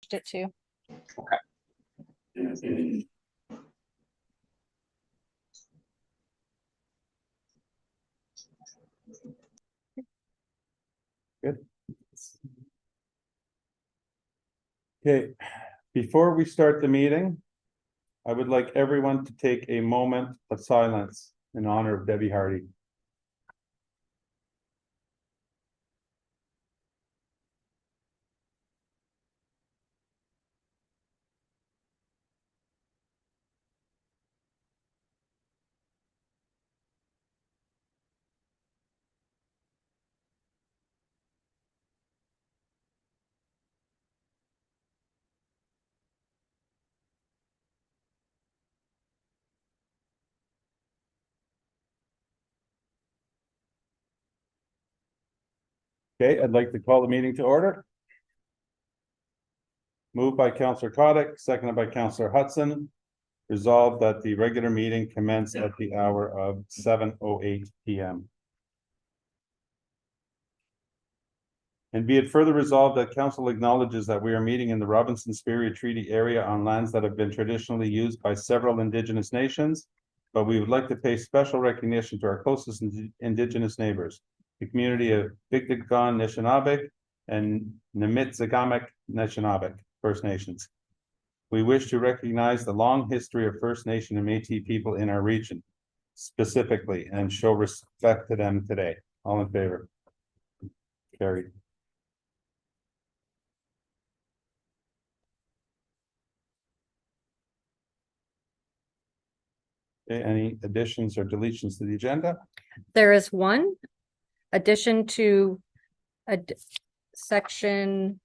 changed it to. Good. Okay, before we start the meeting, I would like everyone to take a moment of silence in honor of Debbie Hardy. Okay, I'd like to call the meeting to order. Moved by Councillor Kotick, seconded by Councillor Hudson. Resolved that the regular meeting commence at the hour of 7:08 PM. And be it further resolved that council acknowledges that we are meeting in the Robinson-Speria Treaty area on lands that have been traditionally used by several Indigenous nations, but we would like to pay special recognition to our closest Indigenous neighbors, the community of Bigdigon Nishnabek and Nemitzagamek Nishnabek First Nations. We wish to recognize the long history of First Nation and Métis people in our region specifically and show respect to them today. All in favor? Carried. Okay, any additions or deletions to the agenda? There is one addition to section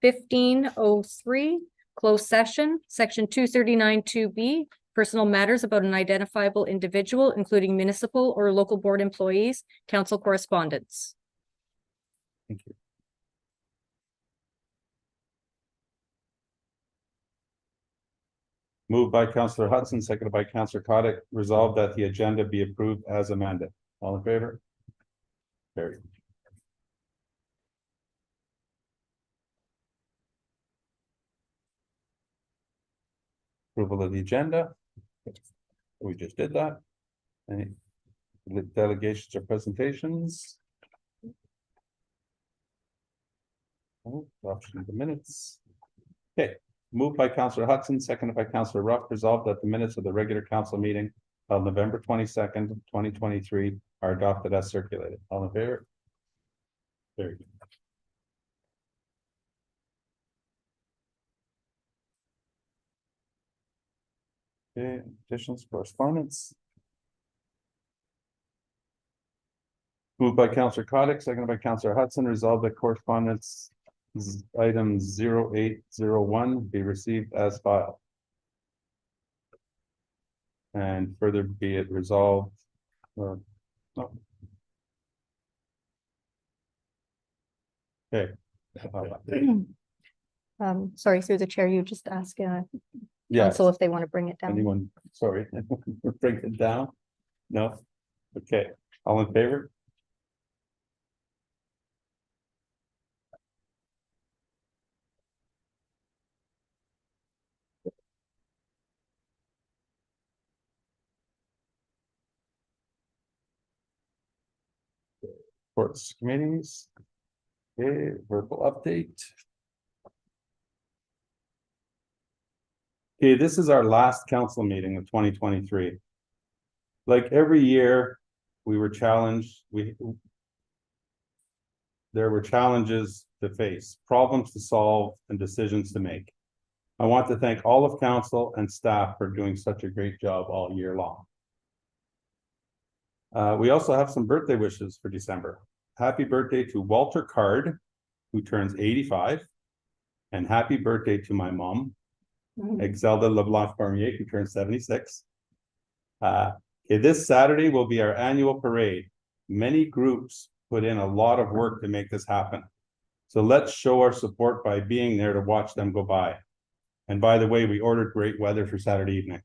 1503, closed session, section 239 2B, personal matters about an identifiable individual, including municipal or local board employees, council correspondence. Thank you. Moved by Councillor Hudson, seconded by Councillor Kotick, resolved that the agenda be approved as amended. All in favor? Carried. Approval of the agenda. We just did that. Any delegations or presentations? Oh, adoption of the minutes. Okay, moved by Councillor Hudson, seconded by Councillor Ruff, resolved that the minutes of the regular council meeting held November 22nd, 2023 are adopted as circulated. All in favor? Very good. Okay, additions, correspondence. Moved by Councillor Kotick, seconded by Councillor Hudson, resolved that correspondence item 0801 be received as filed. And further be it resolved. No. Okay. Sorry, through the chair, you just ask Yes. council if they want to bring it down. Anyone, sorry, bring it down? No? Okay, all in favor? Reports, committees. Okay, verbal update. Okay, this is our last council meeting of 2023. Like every year, we were challenged. There were challenges to face, problems to solve, and decisions to make. I want to thank all of council and staff for doing such a great job all year long. We also have some birthday wishes for December. Happy birthday to Walter Card, who turns 85. And happy birthday to my mom, Exelda LeBlanc Cormier, who turns 76. Okay, this Saturday will be our annual parade. Many groups put in a lot of work to make this happen. So let's show our support by being there to watch them go by. And by the way, we ordered great weather for Saturday evening.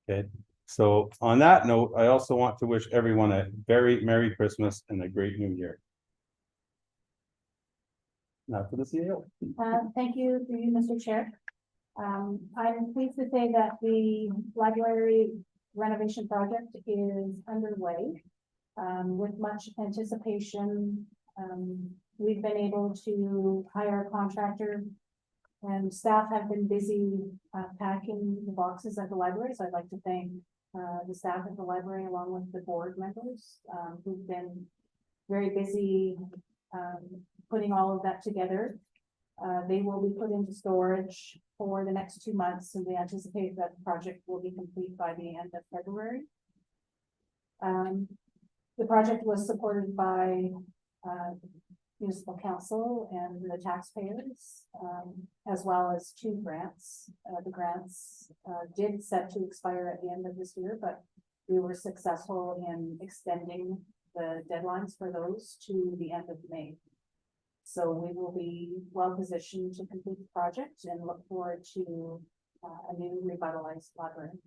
Okay, so on that note, I also want to wish everyone a very Merry Christmas and a great New Year. Now to the CEO. Thank you, through you, Mr. Chair. I'm pleased to say that the library renovation project is underway. With much anticipation, we've been able to hire a contractor and staff have been busy packing the boxes at the library. So I'd like to thank the staff at the library along with the board members who've been very busy putting all of that together. They will be put into storage for the next 2 months, and we anticipate that the project will be complete by the end of February. The project was supported by municipal council and the taxpayers, as well as 2 grants. The grants did set to expire at the end of this year, but we were successful in extending the deadlines for those to the end of May. So we will be well positioned to complete the project and look forward to a new revitalized library.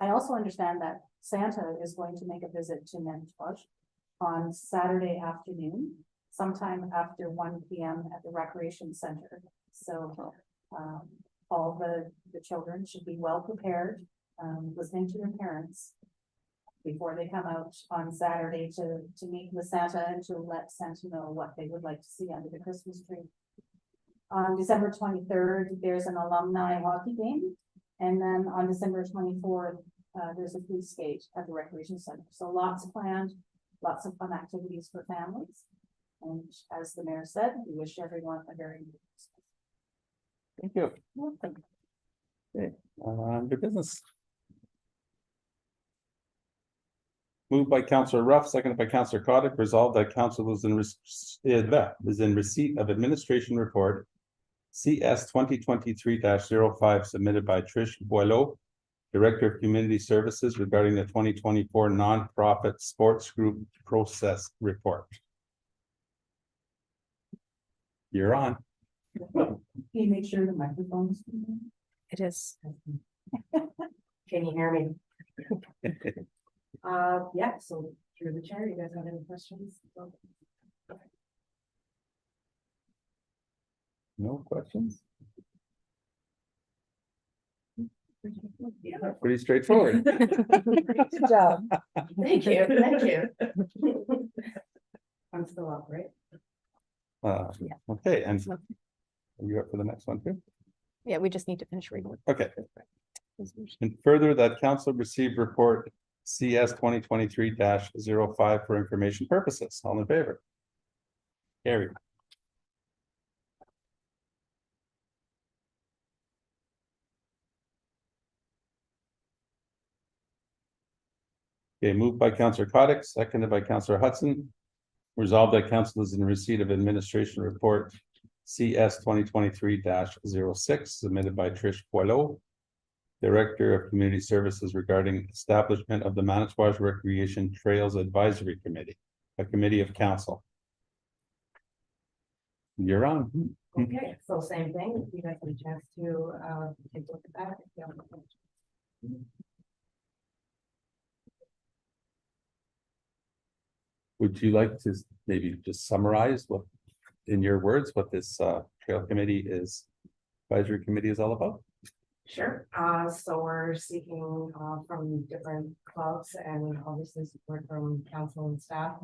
I also understand that Santa is going to make a visit to Manitowoc on Saturday afternoon, sometime after 1 p.m. at the Recreation Center. So all the children should be well prepared, listening to their parents before they come out on Saturday to meet with Santa and to let Santa know what they would like to see under the Christmas tree. On December 23rd, there's an alumni hockey game. And then on December 24th, there's a food skate at the Recreation Center. So lots planned, lots of fun activities for families. And as the mayor said, we wish everyone a very good Christmas. Thank you. Okay, under business. Moved by Councillor Ruff, seconded by Councillor Coddick, resolved that council is in receipt of administration report CS 2023-05 submitted by Trish Boileau, Director of Community Services, regarding the 2024 nonprofit sports group process report. You're on. Can you make sure the microphone's? It is. Can you hear me? Yeah, so through the chair, you guys have any questions? No questions? Yeah. Pretty straightforward. Good job. Thank you, thank you. I'm still up, right? Okay, and are you up for the next one too? Yeah, we just need to finish reading. Okay. And further, that council received report CS 2023-05 for information purposes. All in favor? Carried. Okay, moved by Councillor Coddick, seconded by Councillor Hudson. Resolved that council is in receipt of administration report CS 2023-06 submitted by Trish Boileau, Director of Community Services, regarding establishment of the Manitowoc Recreation Trails Advisory Committee, a committee of council. You're on. Okay, so same thing, if you guys have a chance to take a look at that. If you have any questions. Would you like to maybe just summarize what, in your words, what this trail committee is, advisory committee is all about? Sure, so we're seeking from different clubs and obviously support from council and staff.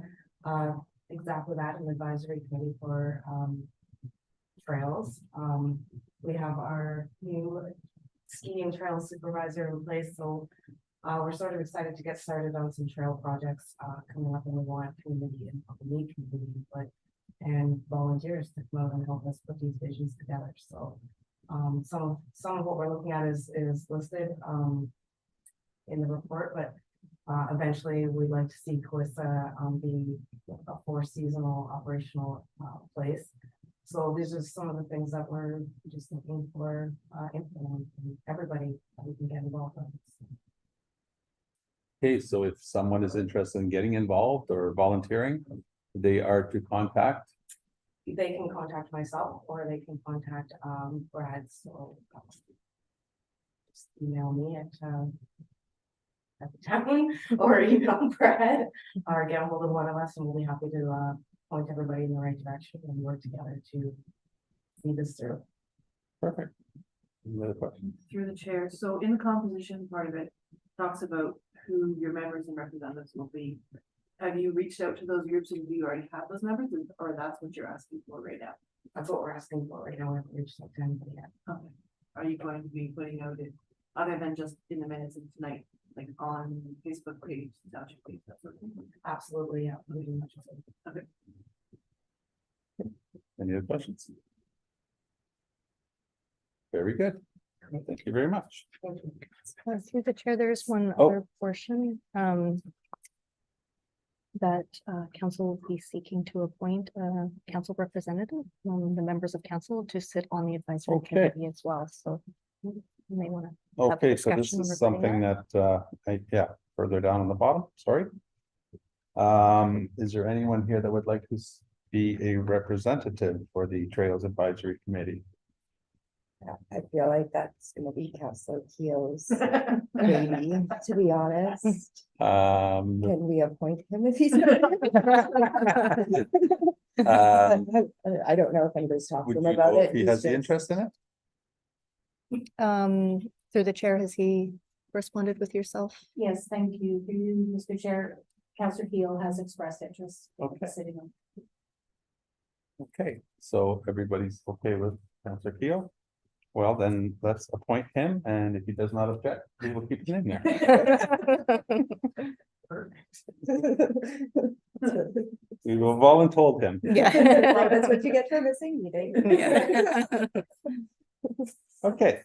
Exactly that, an advisory committee for trails. We have our new skiing trail supervisor in place, so we're sort of excited to get started on some trail projects coming up, and we want community and need community input and volunteers to come out and help us put these visions together. So some of what we're looking at is listed in the report, but eventually we'd like to see Calissa be a 4-seasonal operational place. So these are some of the things that we're just looking for input on from everybody that we can get involved in. Okay, so if someone is interested in getting involved or volunteering, they are to contact. They can contact myself or they can contact Brad. So just email me at the town or email Brad or get a hold of one of us, and we'll be happy to point everybody in the right direction and work together to see this through. Perfect. Any other questions? Through the chair, so in the composition part of it, talks about who your members and representatives will be. Have you reached out to those groups and do you already have those members, or that's what you're asking for right now? That's what we're asking for right now. We haven't reached out to anybody yet. Okay. Are you going to be putting out it, other than just in the minutes of tonight, like on Facebook page, township page, that sort of thing? Absolutely, yeah. we do much of it. Any other questions? Very good. Thank you very much. Thank you. Through the chair, there's one Oh. other portion, that, council will be seeking to appoint a council representative from the members of council to sit on the advisory Okay. committee as well, so you may want to. Have a Okay, so this discussion is regarding something that, yeah, further down on the bottom, sorry. Is there anyone here that would like to be a representative for the Trails Advisory Committee? I feel like that's gonna be Councilor Keel's baby, to be honest. Can we appoint him if he's? I don't know if anybody's talked to would him you about know it. if he He's has the just- interest in it? Through the chair, has he responded with yourself? Yes, thank you. For you, Mr. Chair, Councillor Keel has expressed interest in Okay. sitting on. Okay, so everybody's okay with Councillor Keel? Well, then let's appoint him, and if he does not object, we will keep him in there. We will voluntold him. Yeah. That's what you get for missing meeting. Yeah. Okay.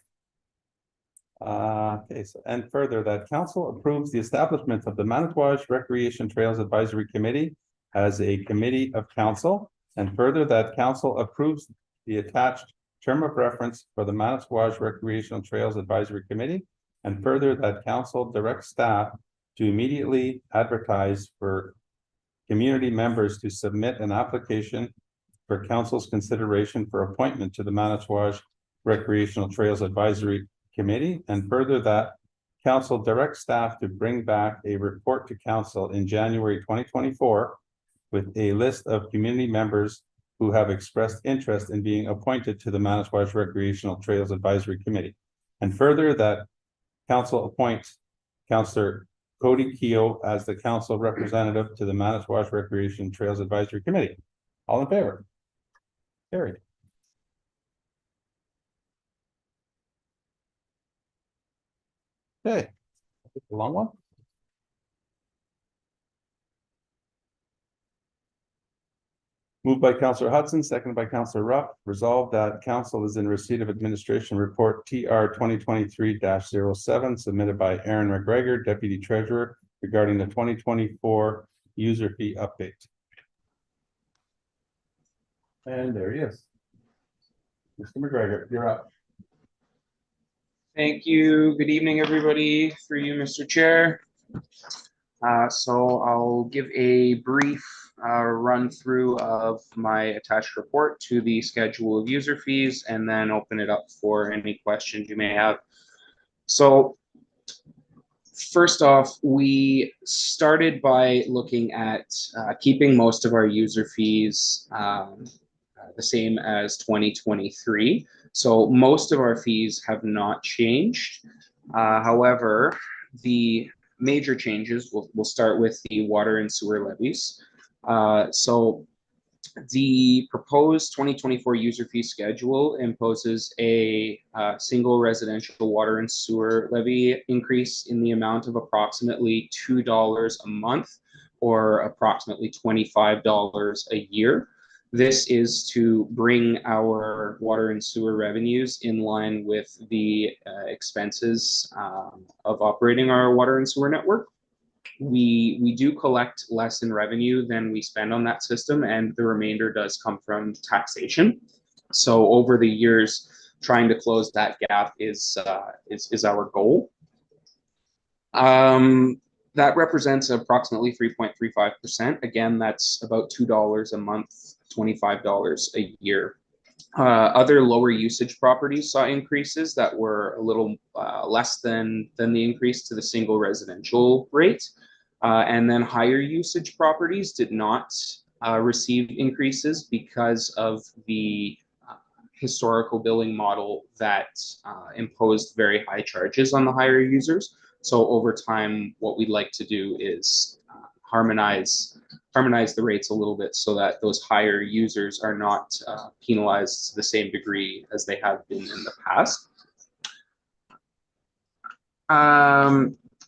Okay, so, and further, that council approves the establishment of the Manitouwadge Recreation Trails Advisory Committee as a committee of council. And further, that council approves the attached term of reference for the Manitouwadge Recreational Trails Advisory Committee. And further, that council directs staff to immediately advertise for community members to submit an application for council's consideration for appointment to the Manitouwadge Recreational Trails Advisory Committee, and further that council directs staff to bring back a report to council in January 2024 with a list of community members who have expressed interest in being appointed to the Manitouwadge Recreational Trails Advisory Committee. And further that council appoints Councillor Cody Keogh as the council representative to the Manitouwadge Recreation Trails Advisory Committee. All in favor? Carried. Okay. A long one. Moved by Councillor Hudson, seconded by Councillor Ruff. Resolved that council is in receipt of administration report TR 2023-07 submitted by Aaron McGregor, Deputy Treasurer, regarding the 2024 user fee update. And there he is. Mr. McGregor, you're up. Thank you. Good evening, everybody. Through you, Mr. Chair. So I'll give a brief run through of my attached report to the schedule of user fees and then open it up for any questions you may have. So first off, we started by looking at keeping most of our user fees the same as 2023. So most of our fees have not changed. However, the major changes, we'll start with the water and sewer levies. So the proposed 2024 user fee schedule imposes a single residential water and sewer levy increase in the amount of approximately $2 a month, or approximately $25 a year. This is to bring our water and sewer revenues in line with the expenses of operating our water and sewer network. We do collect less in revenue than we spend on that system, and the remainder does come from taxation. So over the years, trying to close that gap is our goal. That represents approximately 3.35%. Again, that's about $2 a month, $25 a year. Other lower usage properties saw increases that were a little less than the increase to the single residential rate. And then higher usage properties did not receive increases because of the historical billing model that imposed very high charges on the higher users. So over time, what we'd like to do is harmonize the rates a little bit so that those higher users are not penalized to the same degree as they have been in the past.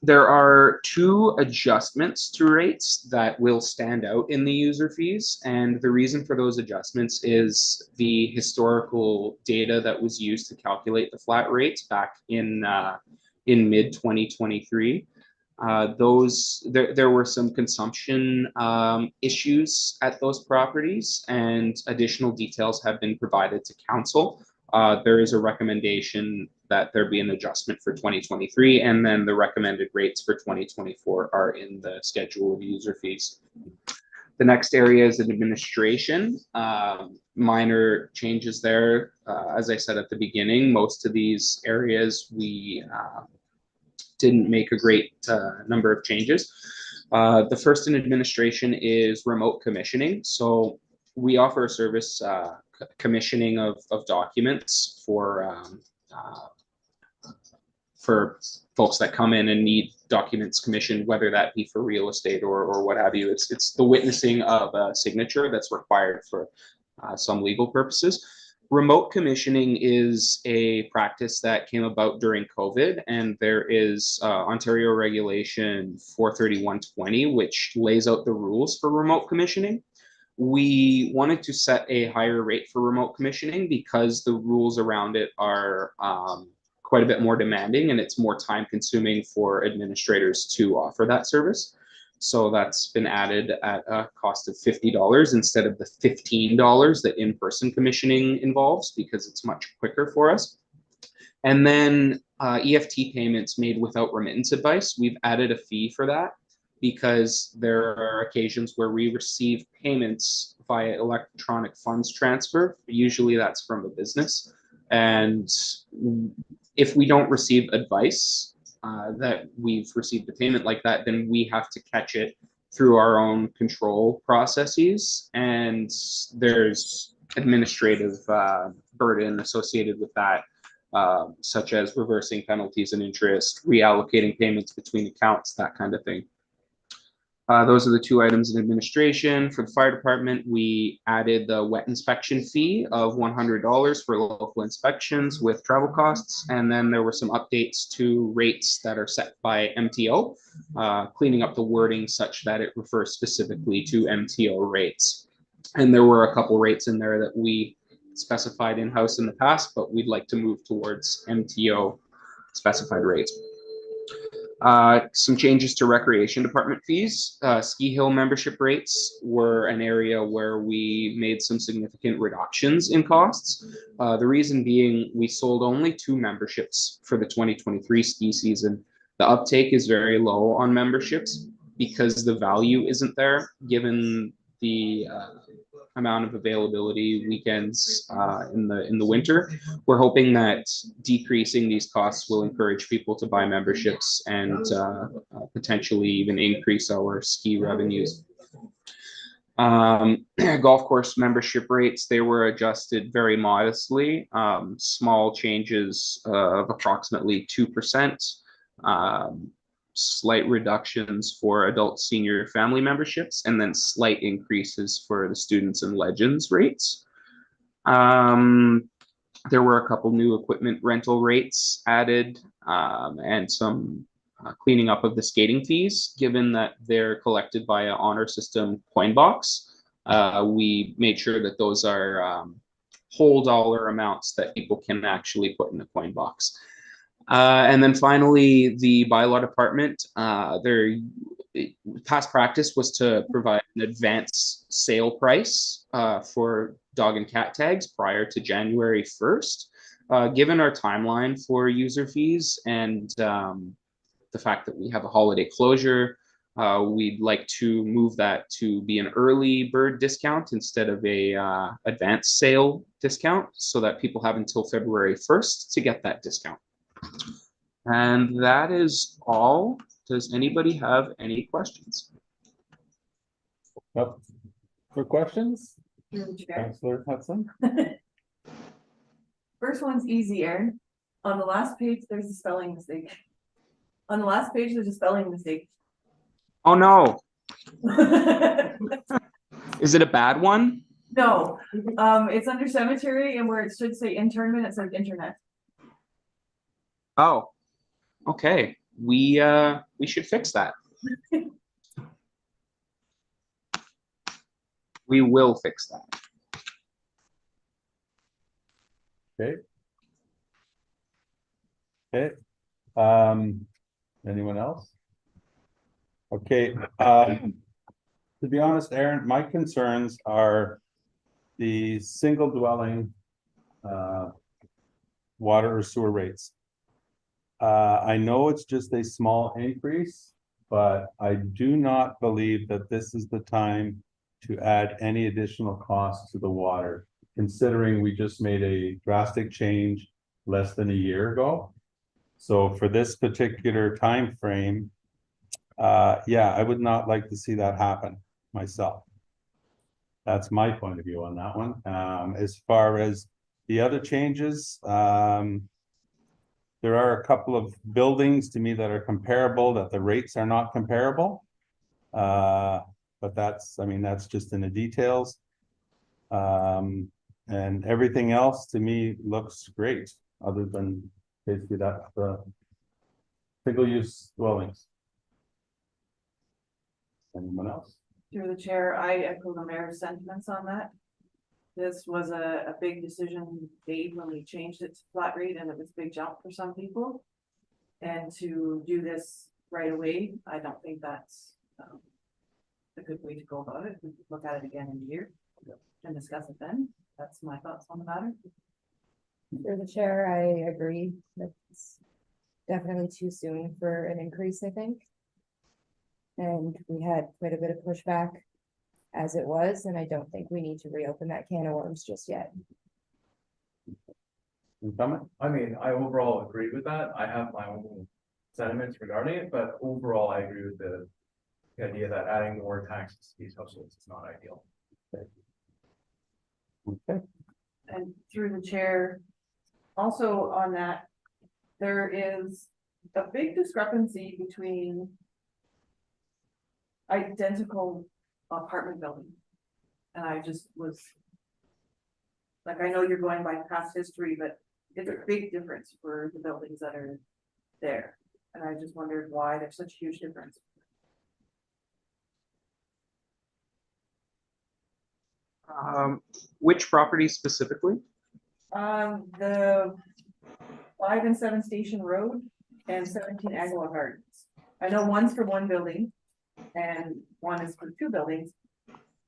There are 2 adjustments to rates that will stand out in the user fees. And the reason for those adjustments is the historical data that was used to calculate the flat rates back in mid 2023. There were some consumption issues at those properties, and additional details have been provided to council. There is a recommendation that there be an adjustment for 2023, and then the recommended rates for 2024 are in the schedule of user fees. The next area is administration. Minor changes there. As I said at the beginning, most of these areas we didn't make a great number of changes. The first in administration is remote commissioning. So we offer a service commissioning of documents for folks that come in and need documents commissioned, whether that be for real estate or what have you. It's the witnessing of a signature that's required for some legal purposes. Remote commissioning is a practice that came about during COVID, and there is Ontario Regulation 43120, which lays out the rules for remote commissioning. We wanted to set a higher rate for remote commissioning because the rules around it are quite a bit more demanding, and it's more time consuming for administrators to offer that service. So that's been added at a cost of $50 instead of the $15 that in-person commissioning involves, because it's much quicker for us. And then EFT payments made without remittance advice, we've added a fee for that because there are occasions where we receive payments via electronic funds transfer. Usually that's from a business. And if we don't receive advice that we've received a payment like that, then we have to catch it through our own control processes. And there's administrative burden associated with that, such as reversing penalties and interest, reallocating payments between accounts, that kind of thing. Those are the 2 items in administration. For the fire department, we added the wet inspection fee of $100 for local inspections with travel costs. And then there were some updates to rates that are set by MTO, cleaning up the wording such that it refers specifically to MTO rates. And there were a couple rates in there that we specified in-house in the past, but we'd like to move towards MTO specified rates. Some changes to recreation department fees. Ski hill membership rates were an area where we made some significant reductions in costs. The reason being we sold only 2 memberships for the 2023 ski season. The uptake is very low on memberships because the value isn't there given the amount of availability weekends in the winter. We're hoping that decreasing these costs will encourage people to buy memberships and potentially even increase our ski revenues. Golf course membership rates, they were adjusted very modestly, small changes of approximately 2%. Slight reductions for adult, senior, family memberships, and then slight increases for the students and legends rates. There were a couple new equipment rental rates added, and some cleaning up of the skating fees, given that they're collected via honor system Coinbox. We made sure that those are whole dollar amounts that people can actually put in the Coinbox. And then finally, the bylaw department, their past practice was to provide an advance sale price for dog and cat tags prior to January 1st. Given our timeline for user fees and the fact that we have a holiday closure, we'd like to move that to be an early bird discount instead of a advance sale discount, so that people have until February 1st to get that discount. And that is all. Does anybody have any questions? Nope. For questions, Through the chair. Councillor Hudson? First one's easy, Aaron. On the last page, there's a spelling mistake. On the last page, there's a spelling mistake. Oh, no. Is it a bad one? No, it's under cemetery and where it should say internment, it says internet. Oh, okay. We should fix that. We will fix that. Okay. Okay, anyone else? Okay, to be honest, Aaron, my concerns are the single dwelling water or sewer rates. I know it's just a small increase, but I do not believe that this is the time to add any additional costs to the water, considering we just made a drastic change less than a year ago. So for this particular time frame, yeah, I would not like to see that happen myself. That's my point of view on that one. As far as the other changes, there are a couple of buildings to me that are comparable, that the rates are not comparable. But that's, I mean, that's just in the details. And everything else to me looks great, other than basically that's the single-use dwellings. Anyone else? Through the chair, I echo the mayor's sentiments on that. This was a big decision made when we changed it to flat rate, and it was a big jump for some people. And to do this right away, I don't think that's a good way to go about it. We could look at it again in a year and discuss it then. That's my thoughts on the matter. Through the chair, I agree. That's definitely too soon for an increase, I think. And we had quite a bit of pushback as it was, and I don't think we need to reopen that can of worms just yet. Any comment? I mean, I overall agree with that. I have my own sentiments regarding it, but overall I agree with the idea that adding more taxes to these households is not ideal. Okay. And through the chair, also on that, there is a big discrepancy between identical apartment building. And I just was, like, I know you're going by past history, but it's a big difference for the buildings that are there. And I just wondered why there's such a huge difference. Which property specifically? The 5 and 7 Station Road and 17 Agawam Gardens. I know one's for one building and one is for two buildings.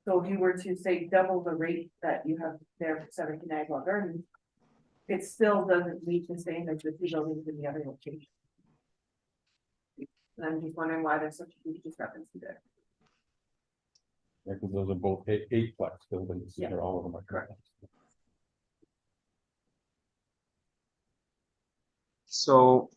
So if you were to say double the rate that you have there for 17 Agawam Gardens, it still doesn't meet the same as the two buildings in the other location. And I'm just wondering why there's such a huge discrepancy there. Yeah, because those are both eightplex buildings, Yeah. they're all of them are correct. So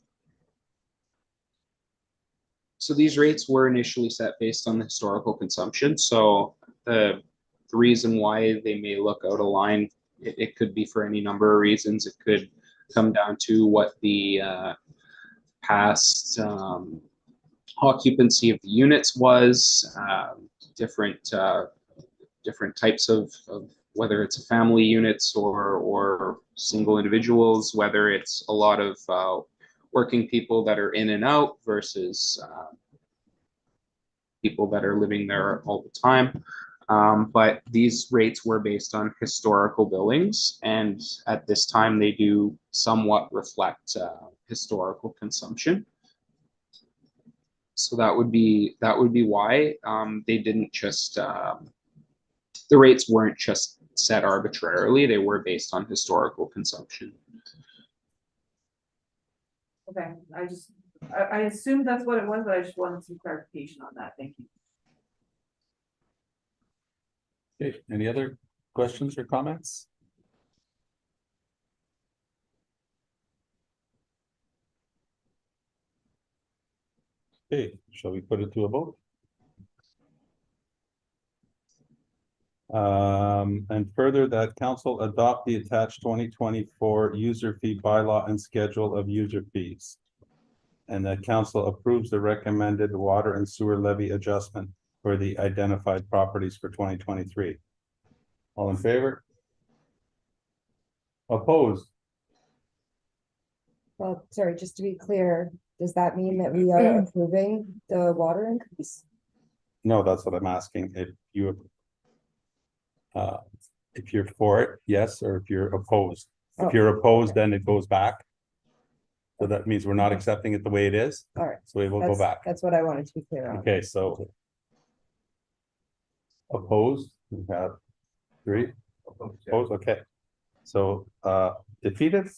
these rates were initially set based on the historical consumption. So the reason why they may look out of line, it could be for any number of reasons. It could come down to what the past occupancy of the units was, different types of whether it's a family units or single individuals, whether it's a lot of working people that are in and out versus people that are living there all the time. But these rates were based on historical buildings, and at this time they do somewhat reflect historical consumption. So that would be why they didn't just the rates weren't just set arbitrarily; they were based on historical consumption. Okay, I assumed that's what it was, but I just wanted some clarification on that. Thank you. Okay, any other questions or comments? Okay, shall we put it to a vote? And further that council adopt the attached 2024 user fee bylaw and schedule of user fees. And that council approves the recommended water and sewer levy adjustment for the identified properties for 2023. All in favor? Opposed? Well, sorry, just to be clear, does that mean that we are approving the water increase? No, that's what I'm asking. If you're for it, yes, or if you're opposed. If Oh, you're opposed, then it goes back. So that means we're not accepting it the way it is, all right, so we will go back. that's what I wanted to be clear on. Okay, so. Opposed, we have 3, opposed, okay. So, defeated,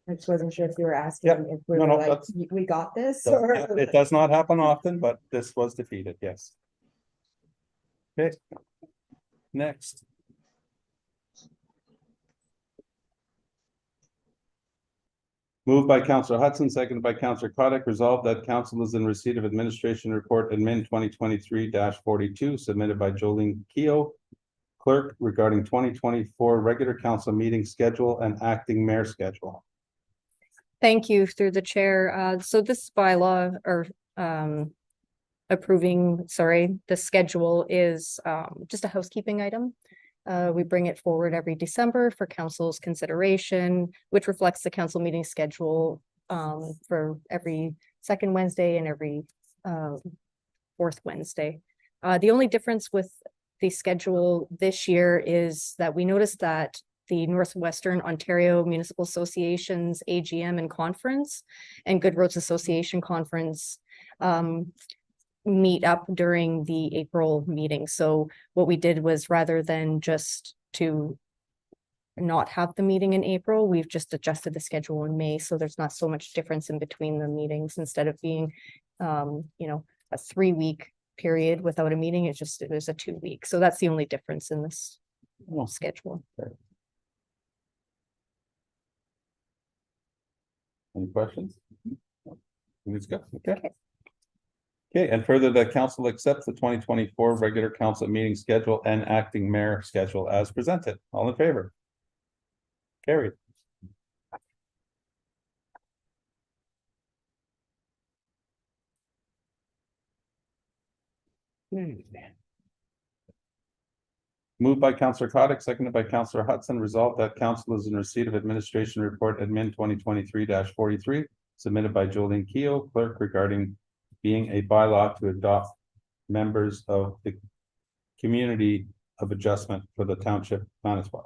I just wasn't sure if you were asking Yep. if we No, were no, like, that's- we got this, or. it does not happen often, but this was defeated, yes. Okay. Next. Moved by Councillor Hudson, seconded by Councillor Kotick, resolved that council is in receipt of administration report admin 2023-42 submitted by Jolene Keough, clerk, regarding 2024 regular council meeting schedule and acting mayor schedule. Thank you through the chair. So this bylaw or approving, sorry, the schedule is just a housekeeping item. We bring it forward every December for council's consideration, which reflects the council meeting schedule for every second Wednesday and every fourth Wednesday. The only difference with the schedule this year is that we noticed that the Northwestern Ontario Municipal Association's AGM and conference and Good Roads Association conference meet up during the April meeting. So what we did was, rather than just to not have the meeting in April, we've just adjusted the schedule in May. So there's not so much difference in between the meetings. Instead of being, you know, a 3-week period without a meeting, it was a 2-week. So that's the only difference in this schedule. Any questions? Let's go. Okay. Okay, and further that council accepts the 2024 regular council meeting schedule and acting mayor schedule as presented. All in favor? Carried. Moved by Councillor Kotick, seconded by Councillor Hudson, resolved that council is in receipt of administration report admin 2023-43 submitted by Jolene Keough, clerk, regarding being a bylaw to adopt members of the community of adjustment for the township of Manasquash.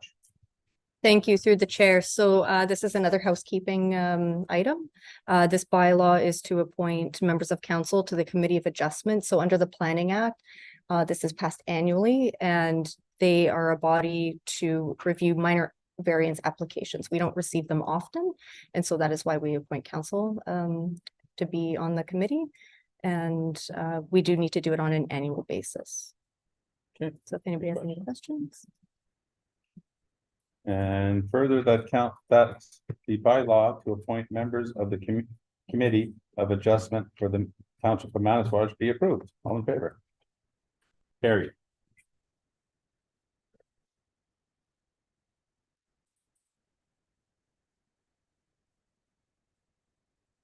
Thank you through the chair. So this is another housekeeping item. This bylaw is to appoint members of council to the Committee of Adjustment. So under the Planning Act, this is passed annually, and they are a body to review minor variance applications. We don't receive them often, and so that is why we appoint council to be on the committee. And we do need to do it on an annual basis. Okay. So if anybody has any questions. And further that the bylaw to appoint members of the Committee of Adjustment for the Township of Manasquash be approved. All in favor? Carried.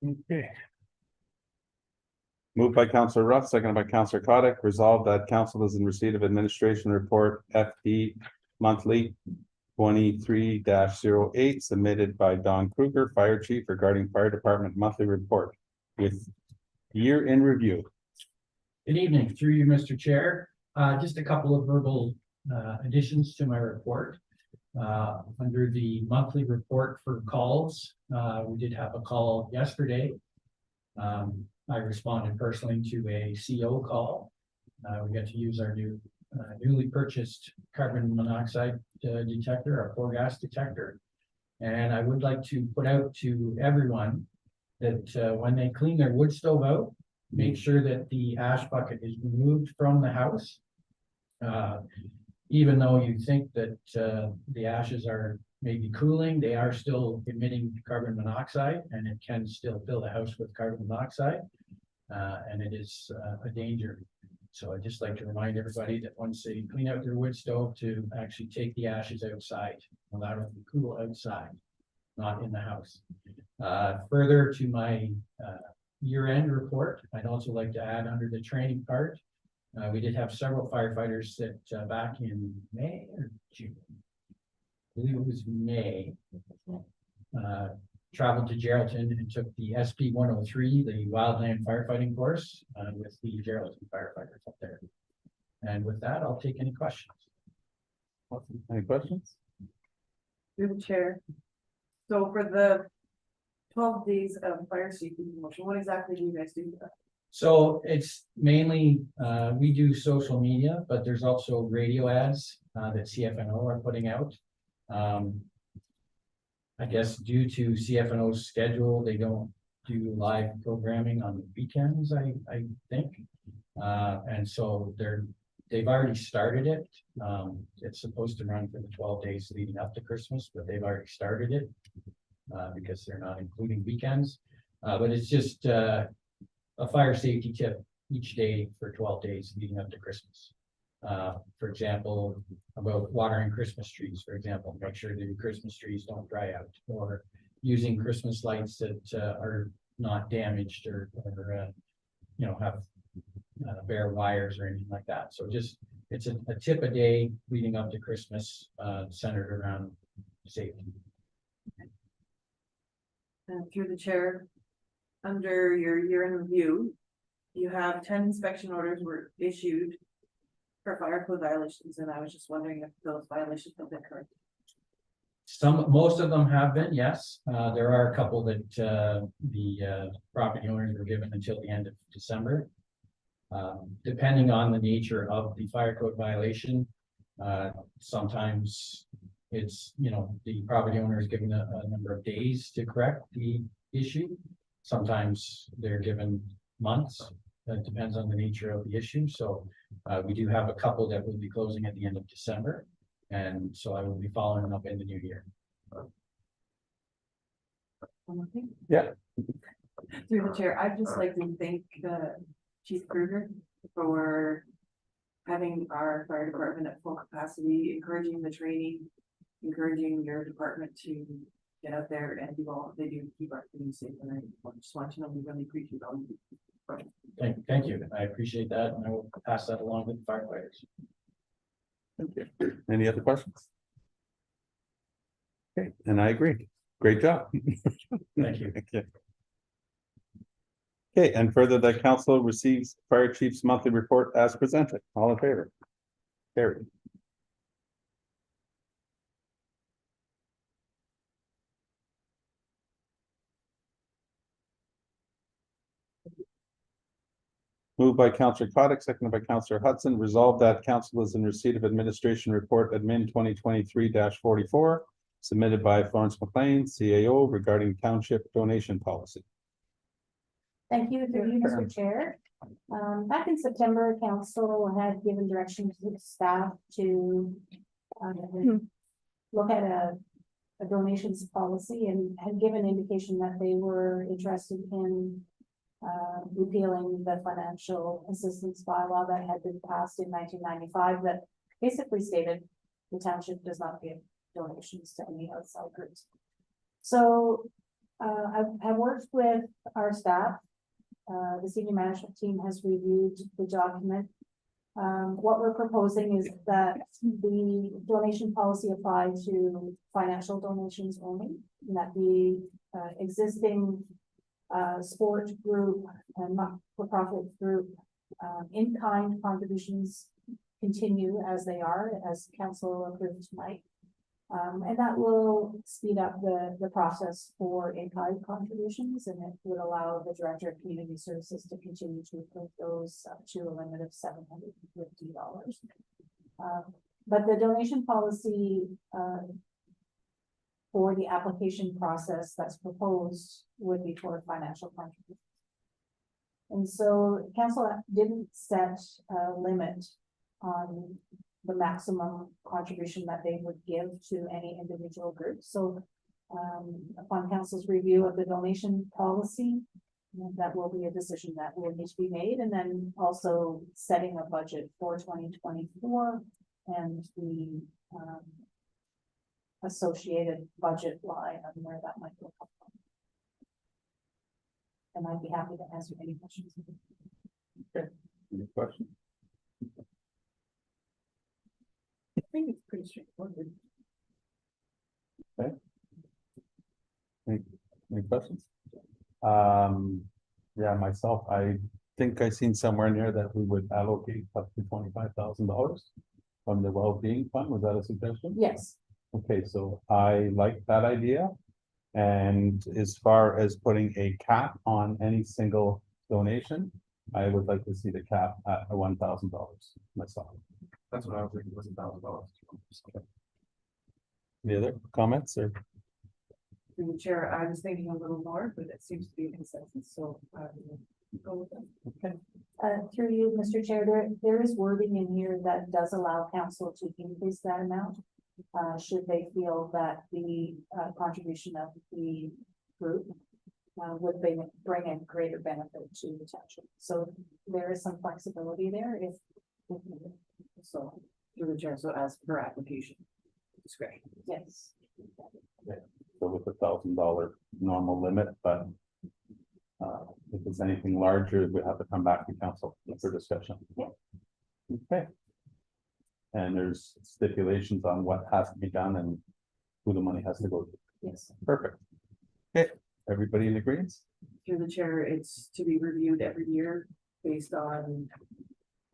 Okay. Moved by Councillor Rough, seconded by Councillor Kotick, resolved that council is in receipt of administration report FD monthly 23-08 submitted by Don Kruger, Fire Chief, regarding Fire Department monthly report with year in review. Good evening, through you, Mr. Chair. Just a couple of verbal additions to my report. Under the monthly report for calls, we did have a call yesterday. I responded personally to a CO call. We got to use our newly purchased carbon monoxide detector, our 4-gas detector. And I would like to put out to everyone that when they clean their wood stove out, make sure that the ash bucket is removed from the house. Even though you think that the ashes are maybe cooling, they are still emitting carbon monoxide, and it can still fill the house with carbon monoxide. and it is a danger. So I'd just like to remind everybody that once they clean out their wood stove, to actually take the ashes outside, allow it to cool outside, not in the house. Further to my year-end report, I'd also like to add under the training part, we did have several firefighters that back in May or June, I believe it was May, traveled to Geraldton and took the SP 103, the wildland firefighting course, with the Geraldton firefighters up there. And with that, I'll take any questions. Any questions? Through the chair. So for the 12 days of fire safety promotion, what exactly do you guys do? So it's mainly, we do social media, but there's also radio ads that CFNO are putting out. I guess due to CFNO's schedule, they don't do live programming on the weekends, I think. And so they've already started it. It's supposed to run for the 12 days leading up to Christmas, but they've already started it because they're not including weekends. But it's just a fire safety tip each day for 12 days leading up to Christmas. For example, about watering Christmas trees, for example, make sure that your Christmas trees don't dry out, or using Christmas lights that are not damaged or you know, have bare wires or anything like that. So just, it's a tip a day leading up to Christmas, centered around safety. And through the chair, under your year-end review, you have 10 inspection orders were issued for fire code violations, and I was just wondering if those violations have been corrected. Most of them have been, yes. There are a couple that the property owners were given until the end of December. Depending on the nature of the fire code violation, sometimes it's, you know, the property owner is given a number of days to correct the issue. Sometimes they're given months. That depends on the nature of the issue. So we do have a couple that will be closing at the end of December. And so I will be following up in the new year. Yeah. Through the chair, I'd just like to thank Chief Kruger for having our fire department at full capacity, encouraging the training, encouraging your department to get out there and do all they do to keep our community safe. And I just want to know we really appreciate all you do. Thank you. I appreciate that. And I will pass that along with the firefighters. Thank you. Any other questions? Okay, and I agree. Great job. Thank you. Okay, and further, that council receives fire chief's monthly report as presented. All in favor? Carried. Moved by Councillor Cottick, seconded by Councillor Hudson. Resolved that council is in receipt of administration report admin 2023-44 submitted by Florence McLean, CAO, regarding township donation policy. Thank you, through you, Mr. Chair. Back in September, council had given direction to the staff to look at a donations policy and had given indication that they were interested in repealing the financial assistance bylaw that had been passed in 1995 that basically stated the township does not give donations to any outside groups. So I've worked with our staff. The senior management team has reviewed the document. What we're proposing is that the donation policy apply to financial donations only, and that the existing sport group and not-for-profit group in-kind contributions continue as they are, as council approved tonight. And that will speed up the process for in-kind contributions, and it would allow the Director of Community Services to continue to approve those up to a limit of $750. But the donation policy for the application process that's proposed would be toward financial contributions. And so council didn't set a limit on the maximum contribution that they would give to any individual group. So upon council's review of the donation policy, And that will be a decision that will need to be made, and then also setting a budget for 2024 and the associated budget line and where that might go. And I'd be happy to answer any questions. Any questions? I think it's pretty straightforward. Any questions? Yeah, myself, I think I seen somewhere near that we would allocate up to $25,000 from the well-being fund. Was that a suggestion? Yes, Okay, so I like that idea. And as far as putting a cap on any single donation, I would like to see the cap at $1,000 myself. That's what I was thinking, was $1,000. Any other comments or? Through the chair, I was thinking a little more, but it seems to be a consensus, so go with that. through you, Mr. Chair, there is wording in here that does allow council to increase that amount. Should they feel that the contribution of the group would bring a greater benefit to the township. So there is some flexibility there if needed. So through the chair, so as per application discretion. Yes. So with $1,000 normal limit, but if it's anything larger, we have to come back to council for discussion. Yeah. Okay. And there's stipulations on what has to be done and who the money has to go to. Yes. Perfect. Okay, everybody in agreement? Through the chair, it's to be reviewed every year based on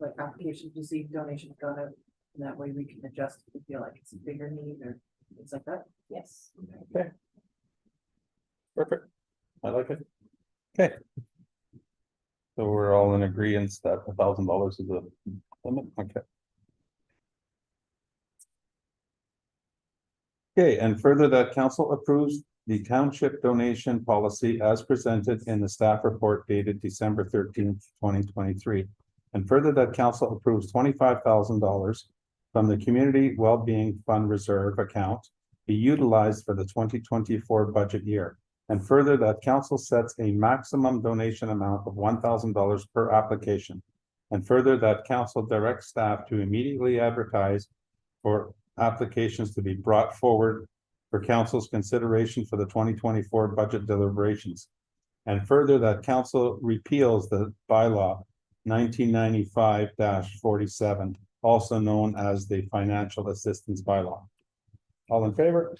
like applications received, donations gone out. And that way we can adjust if we feel like it's a bigger need or things like that. Yes. Perfect. I like it. Okay. So we're all in agreement that $1,000 is the limit, okay. Okay, and further that council approves the township donation policy as presented in the staff report dated December 13th, 2023. And further that council approves $25,000 from the Community Wellbeing Fund Reserve account be utilized for the 2024 budget year. And further that council sets a maximum donation amount of $1,000 per application. And further that council directs staff to immediately advertise for applications to be brought forward for council's consideration for the 2024 budget deliberations. And further that council repeals the bylaw 1995-47, also known as the financial assistance bylaw. All in favor?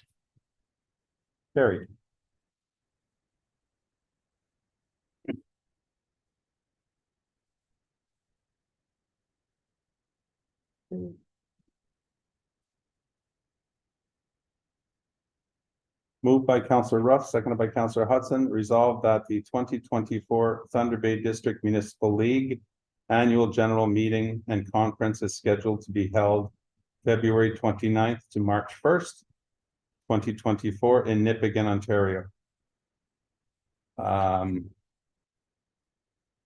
Carried. Moved by Councillor Ruff, seconded by Councillor Hudson, resolved that the 2024 Thunder Bay District Municipal League Annual General Meeting and Conference is scheduled to be held February 29th to March 1st, 2024 in Nipigon, Ontario.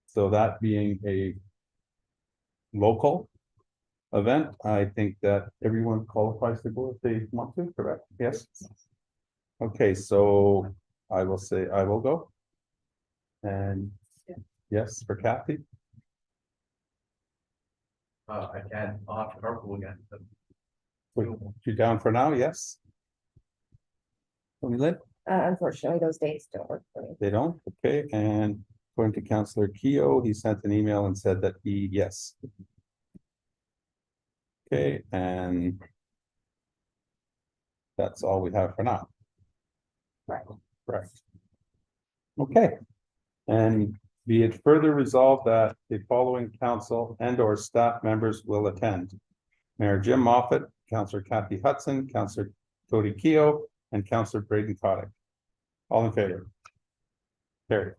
So that being a local event, I think that everyone qualifies to go if they want to, correct? Yes. Okay, so I will say I will go. And yes, for Kathy. I can't, I'll have to carpool again, but You down for now? Yes. Tony Lynn, Unfortunately, those dates don't work for me. they don't, okay, and according to Councillor Keough, he sent an email and said that he, yes. Okay, and that's all we have for now. Right. Okay. And be it further resolved that the following council and or staff members will attend. Mayor Jim Moffat, Councillor Kathy Hudson, Councillor Cody Keough, and Councillor Braden Cottick. All in favor? Carried.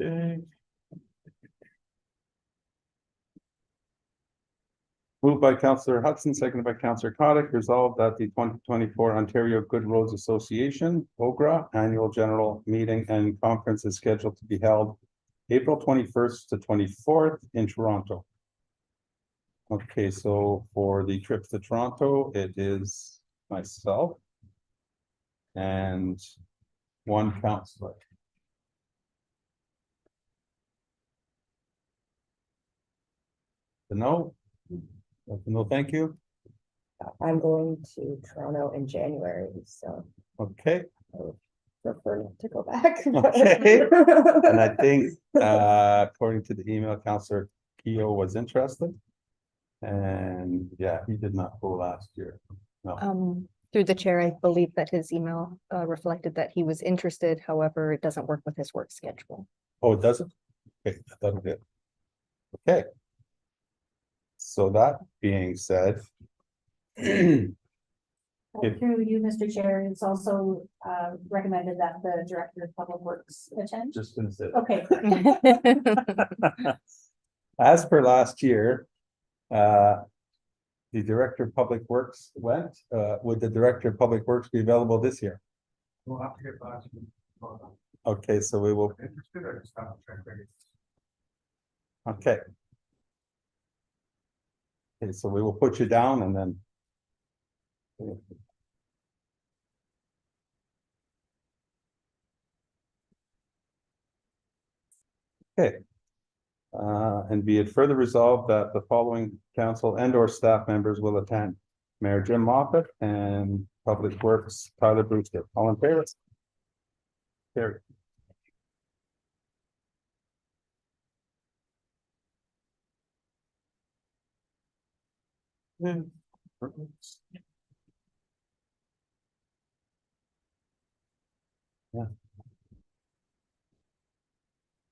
Okay. Moved by Councillor Hudson, seconded by Councillor Cottick, resolved that the 2024 Ontario Good Roads Association, OGRA, Annual General Meeting and Conference is scheduled to be held April 21st to 24th in Toronto. Okay, so for the trip to Toronto, it is myself. And one counselor. No? No, thank you. I'm going to Toronto in January, so Okay, prefer not to go back. Okay. and I think, according to the email, Counselor Keough was interested. And yeah, he did not go last year. No, Through the chair, I believe that his email reflected that he was interested, however, it doesn't work with his work schedule. oh, it doesn't? Okay, that'll be it. Okay. So that being said. If- Through you, Mr. Chair, it's also recommended that the Director of Public Works attend. Just gonna say. Okay, As per last year, the Director of Public Works went, would the Director of Public Works be available this year? We'll have to get back to you. Okay, so we will, Interested, I just haven't checked it. okay. Okay, so we will put you down and then. Okay. And be it further resolved that the following council and or staff members will attend. Mayor Jim Moffat and Public Works Tyler Brewster. All in favor? Carry. Yeah.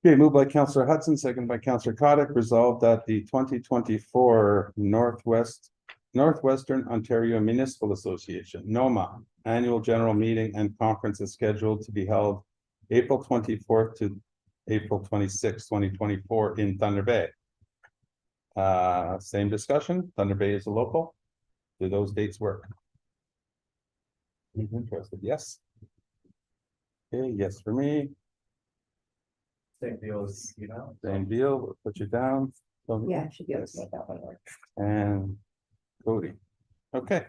Okay, moved by Councillor Hudson, second by Councillor Cottick, resolved that the 2024 Northwestern Ontario Municipal Association, NOMA, Annual General Meeting and Conference is scheduled to be held April 24th to April 26th, 2024 in Thunder Bay. Same discussion, Thunder Bay is a local. Do those dates work? Who's interested? Yes. Okay, yes for me. Same deal as, you know. Same deal, we'll put you down. Yeah, I should be able to make that one work. And Cody. Okay.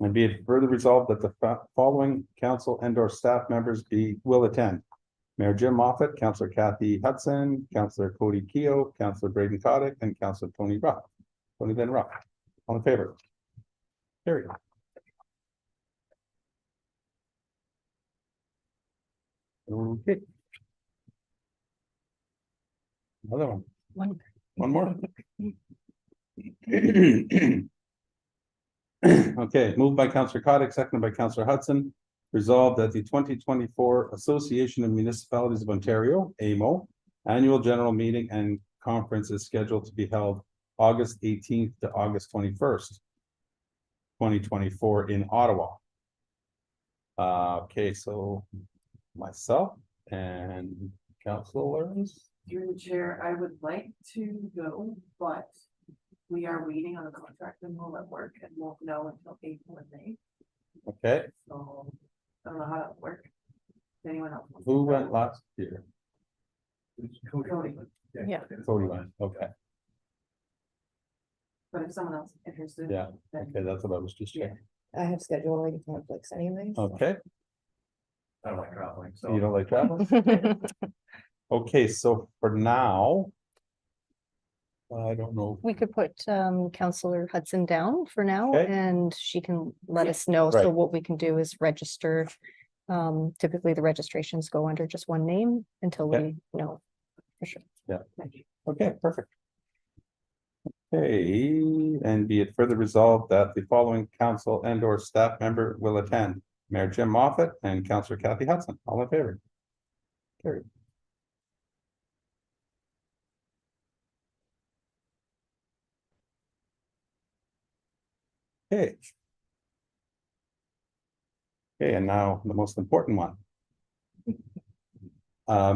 And be it further resolved that the following council and or staff members will attend. Mayor Jim Moffat, Councillor Kathy Hudson, Councillor Cody Keough, Councillor Braden Cottick, and Councillor Tony Ben Ruff. All in favor? Carry. Okay. Another one. One more. Okay, moved by Councillor Cottick, seconded by Councillor Hudson. Resolved that the 2024 Association of Municipalities of Ontario, AMO, Annual General Meeting and Conference is scheduled to be held August 18th to August 21st, 2024 in Ottawa. Okay, so myself and councilors. Through the chair, I would like to go, but we are waiting on a contract and we'll at work and won't know until April and May. Okay, So I don't know how that will work. Does anyone else? want to who go? went last year? Cody. Yeah. Cody went, okay, But if someone else is interested. yeah, then- okay, that's what I was just checking. I have scheduling conflicts anyways. Okay, I don't like traveling, so. you don't like travel? Okay, so for now. I don't know. We could put Councillor Hudson down for now Okay. and she can let us know. So Right. what we can do is register. Typically the registrations go under just one name until Okay. we know for sure. Okay, perfect. Okay, and be it further resolved that the following council and or staff member will attend. Mayor Jim Moffat and Councillor Kathy Hudson, all in favor? Carried. Okay. Okay, and now the most important one.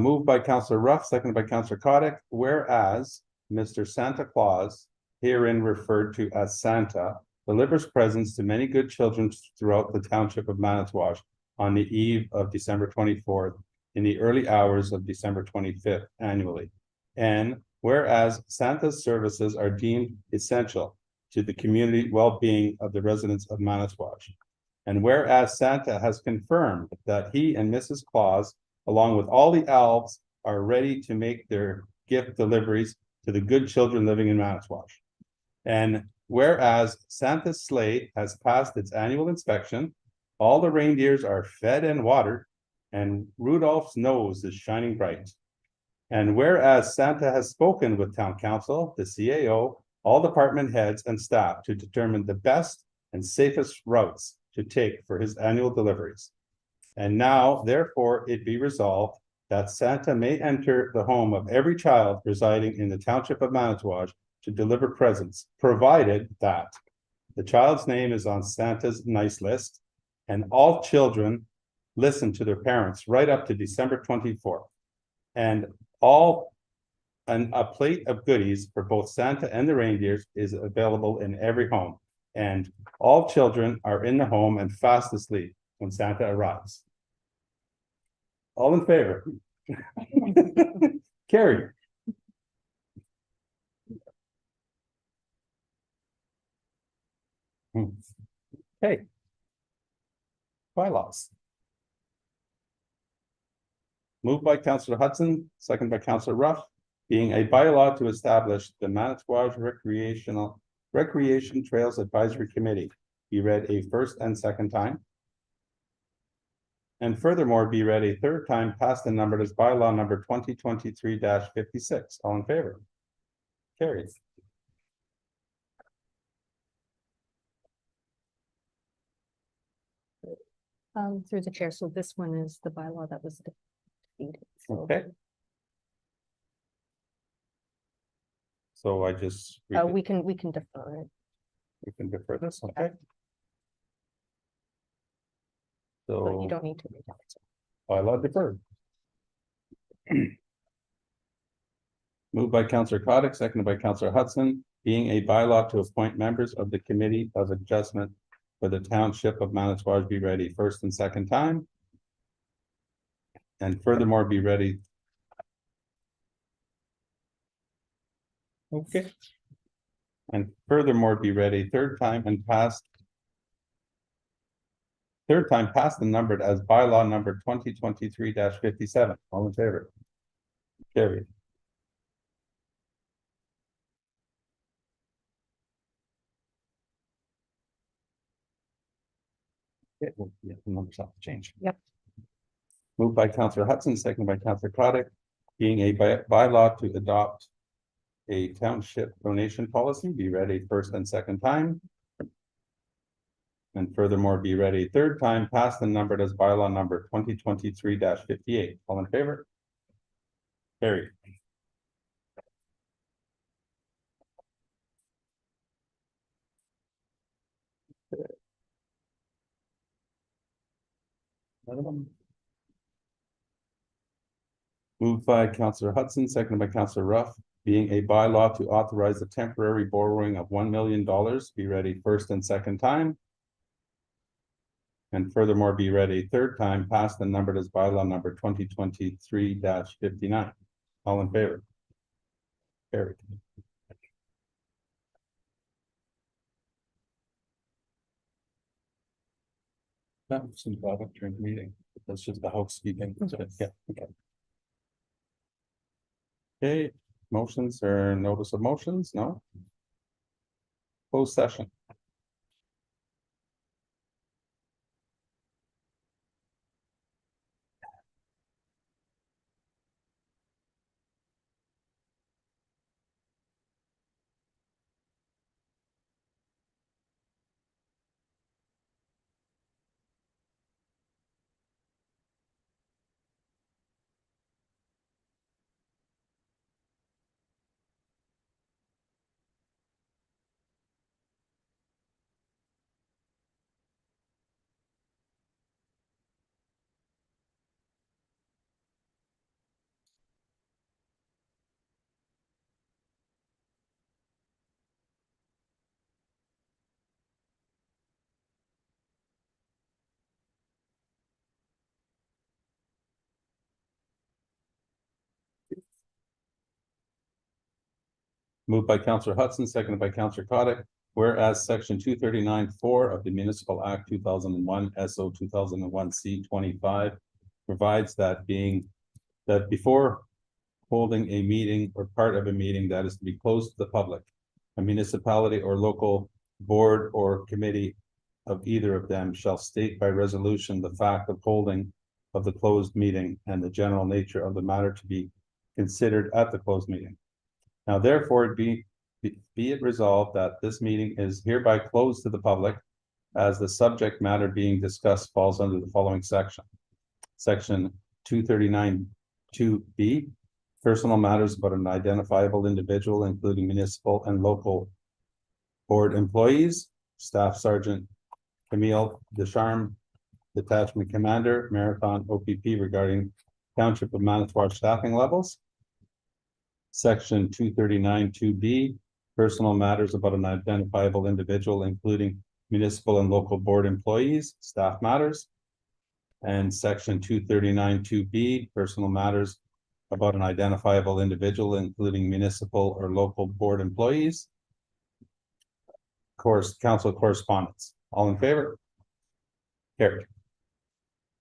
Moved by Councillor Ruff, seconded by Councillor Cottick, whereas Mr. Santa Claus, herein referred to as Santa, delivers presents to many good children throughout the township of Manitowoc on the eve of December 24th, in the early hours of December 25th annually. And whereas Santa's services are deemed essential to the community well-being of the residents of Manasquash. And whereas Santa has confirmed that he and Mrs. Claus, along with all the elves, are ready to make their gift deliveries to the good children living in Manasquash. And whereas Santa's sleigh has passed its annual inspection, all the reindeers are fed and watered, and Rudolph's nose is shining bright. And whereas Santa has spoken with town council, the CAO, all department heads and staff to determine the best and safest routes to take for his annual deliveries. And now, therefore, it be resolved that Santa may enter the home of every child residing in the township of Manitowoc to deliver presents, provided that the child's name is on Santa's nice list, and all children listen to their parents right up to December 24th. And a plate of goodies for both Santa and the reindeers is available in every home. And all children are in the home and fast asleep when Santa arrives. All in favor? Carried. Okay. Bylaws. Moved by Councillor Hudson, second by Councillor Ruff, being a bylaw to establish the Manitowoc Recreation Trails Advisory Committee. Be read a first and second time. And furthermore, be read a third time, passed and numbered as bylaw number 2023-56. All in favor? Carried. Through the chair, so this one is the bylaw that was defeated. So, Okay. So I just. we can defer it. We can defer this, okay? But So you don't need to read it. bylaw deferred. Moved by Councillor Coddick, seconded by Councillor Hudson, being a bylaw to appoint members of the Committee of Adjustment for the Township of Manitowoc be ready first and second time. And furthermore, be ready. Okay. And furthermore, be ready third time and passed. Third time passed and numbered as bylaw number 2023-57. All in favor? Carried. Yeah, the numbers have to change. Yep. Moved by Councillor Hudson, seconded by Councillor Coddick, being a bylaw to adopt a township donation policy, be ready first and second time. And furthermore, be ready third time, passed and numbered as bylaw number 2023-58. All in favor? Carried. Another one. Moved by Councillor Hudson, seconded by Councillor Ruff, being a bylaw to authorize the temporary borrowing of $1 million, be ready first and second time. And furthermore, be ready third time, passed and numbered as bylaw number 2023-59. All in favor? Carried. That was some product during the meeting. That's just the housekeeping. So, yeah, okay. Okay, motions or notice of motions? No? Closed session. Moved by Counselor Hudson, seconded by Counselor Coddick. Whereas section 239(4) of the Municipal Act 2001, SO 2001 C25 provides that before holding a meeting or part of a meeting that is to be closed to the public, a municipality or local board or committee of either of them shall state by resolution the fact of holding of the closed meeting and the general nature of the matter to be considered at the closed meeting. Now therefore be it resolved that this meeting is hereby closed to the public as the subject matter being discussed falls under the following section. Section 239(2)(b), personal matters about an identifiable individual, including municipal and local board employees. Staff Sergeant Camille Descharmes, Detachment Commander, Marathon OPP, regarding Township of Manitowoc staffing levels. Section 239(2)(b), personal matters about an identifiable individual, including municipal and local board employees, staff matters. And section 239(2)(b), personal matters about an identifiable individual, including municipal or local board employees. Council correspondence. All in favor? Carried.